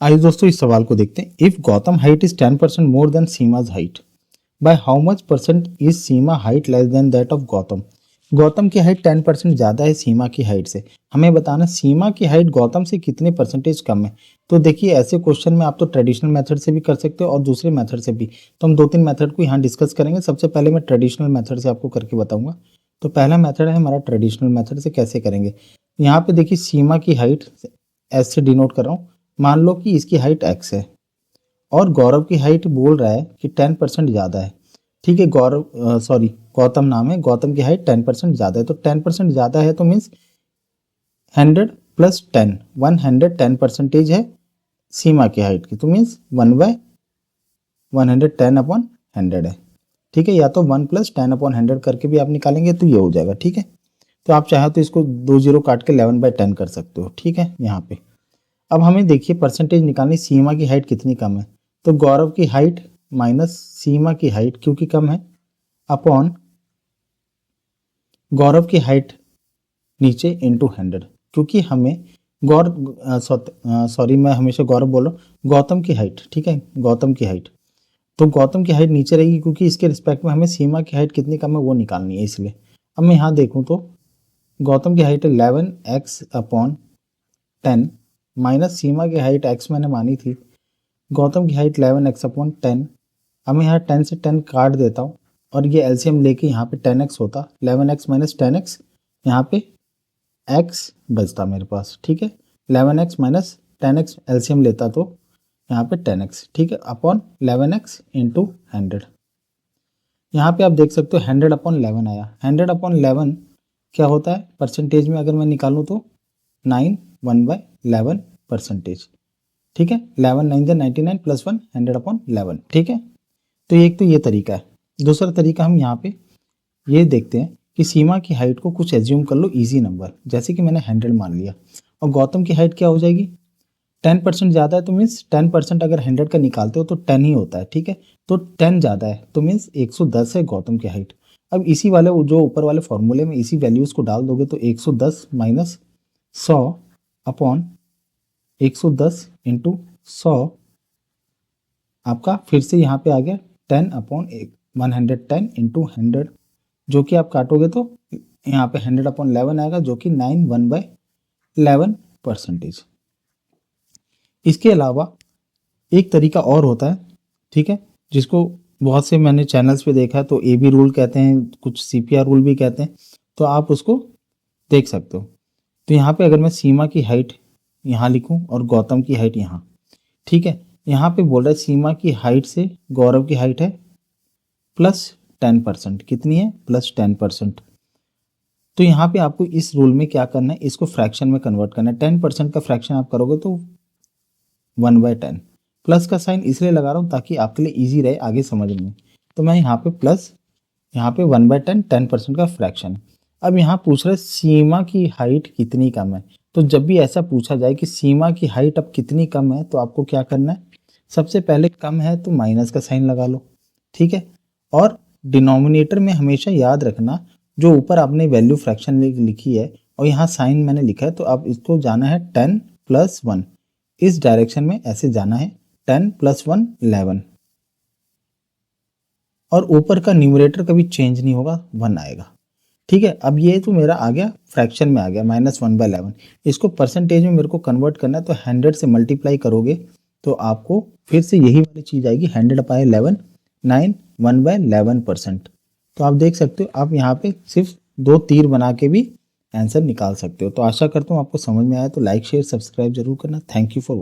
आइए दोस्तों इस सवाल को देखते हैं। If Gautam height is 10% more than Seema's height, by how much percent is Seema height less than that of Gautam. Gautam की हाइट 10% ज़्यादा है सीमा की हाइट से। हमें बताना सीमा की हाइट गौतम से कितने परसेंटेज कम है। तो देखिए ऐसे क्वेश्चन में आप तो ट्रेडिशनल मेथड से भी कर सकते हो और दूसरे मेथड से भी। तो हम दो तीन मेथड को यहाँ डिस्कस करेंगे। सबसे पहले मैं ट्रेडिशनल मेथड से आपको करके बताऊंगा। तो पहला मेथड है हमारा ट्रेडिशनल मेथड से कैसे करेंगे। यहाँ पे देखिए सीमा की हाइट एस से डिनोट कर रहा हूँ। मान लो कि इसकी हाइट एक्स है और गौरव की हाइट बोल रहा है कि 10% ज़्यादा है। ठीक है, गौतम नाम है, गौतम की हाइट 10% ज़्यादा है। तो 10% ज़्यादा है तो मीन्स 100 प्लस 10, 110% है सीमा की हाइट की। तो मीन्स 1/110/100 है। ठीक है, या तो 1 + 10/100 करके भी आप निकालेंगे तो ये हो जाएगा। ठीक है, तो आप चाहे तो इसको 2 0 काट के 11/10 कर सकते हो। ठीक है, यहाँ पे अब हमें देखिए परसेंटेज निकालनी, सीमा की हाइट कितनी कम है। तो गौरव की हाइट माइनस सीमा की हाइट क्योंकि कम है अपॉन गौरव की हाइट नीचे इंटू 100, क्योंकि हमें मैं हमेशा गौरव बोल रहा हूँ, गौतम की हाइट। ठीक है, गौतम की हाइट, तो गौतम की हाइट नीचे रहेगी क्योंकि इसके रिस्पेक्ट में हमें सीमा की हाइट कितनी कम है वो निकालनी है। इसलिए अब मैं यहाँ देखूँ तो गौतम की हाइट 11x/10 माइनस सीमा की हाइट x मैंने मानी थी, गौतम की हाइट 11x/10। अब मैं यहाँ 10 से 10 काट देता हूँ और ये एलसीएम लेके यहाँ पे 10x होता, 11x माइनस 10x, यहाँ पे x बचता मेरे पास। ठीक है, 11x माइनस 10x एलसीएम लेता तो यहाँ पे 10x। ठीक है, अपॉन 11x इंटू 100। यहाँ पे आप देख सकते हो 100/11 आया। 100/11 क्या होता है परसेंटेज में, अगर मैं निकालूँ तो 9 1/11%। ठीक है, 11 9 99 प्लस 1 100/11। ठीक है, तो एक तो ये तरीका है। दूसरा तरीका हम यहाँ पे ये देखते हैं कि सीमा की हाइट को कुछ एज्यूम कर लो इजी नंबर, जैसे कि मैंने 100 मान लिया और गौतम की हाइट क्या हो जाएगी 10% ज़्यादा है तो मीन्स 10% अगर 100 का निकालते हो तो 10 ही होता है। ठीक है, तो 10 ज़्यादा है तो मीन्स 110 है गौतम की हाइट। अब इसी वाले जो ऊपर वाले फॉर्मूले में इसी वैल्यूज़ को डाल दोगे तो 110 माइनस 100 अपॉन 110 इंटू 100 आपका फिर से यहाँ पे आ गया 10/110 इंटू 100, जो कि आप काटोगे तो यहाँ पे 100/11 आएगा, जो कि 9 1/11%। इसके अलावा एक तरीका और होता है, ठीक है, जिसको बहुत से मैंने चैनल्स पे देखा है, तो AB रूल कहते हैं, कुछ CPR रूल भी कहते हैं, तो आप उसको देख सकते हो। तो यहाँ पे अगर मैं सीमा की हाइट यहाँ लिखूँ और गौतम की हाइट यहाँ, ठीक है, यहाँ पे बोल रहा है सीमा की हाइट से गौरव की हाइट है +10%। कितनी है +10%। तो यहाँ पे आपको इस रूल में क्या करना है, इसको फ्रैक्शन में कन्वर्ट करना है। 10% का फ्रैक्शन आप करोगे तो 1/10। प्लस का साइन इसलिए लगा रहा हूँ ताकि आपके लिए इजी रहे आगे समझने में। तो मैं यहाँ पे प्लस, यहाँ पे 1/10 10% का फ्रैक्शन। अब यहाँ पूछ रहा है सीमा की हाइट कितनी कम है। तो जब भी ऐसा पूछा जाए कि सीमा की हाइट अब कितनी कम है, तो आपको क्या करना है, सबसे पहले कम है तो माइनस का साइन लगा लो। ठीक है, और डिनोमिनेटर में हमेशा याद रखना जो ऊपर आपने वैल्यू फ्रैक्शन लिखी है और यहाँ साइन मैंने लिखा है, तो आप इसको जाना है 10 + 1, इस डायरेक्शन में ऐसे जाना है 10 + 1 11, और ऊपर का न्यूमरेटर कभी चेंज नहीं होगा, 1 आएगा। ठीक है, अब ये तो मेरा आ गया फ्रैक्शन में आ गया -1/11। इसको परसेंटेज में मेरे को कन्वर्ट करना है, तो 100 से मल्टीप्लाई करोगे तो आपको फिर से यही वाली चीज़ आएगी 100/11 9 1/11%। तो आप देख सकते हो, आप यहाँ पे सिर्फ 2 तीर बना के भी आंसर निकाल सकते हो। तो आशा करता हूँ आपको समझ में आया। तो लाइक शेयर सब्सक्राइब जरूर करना। Thank you for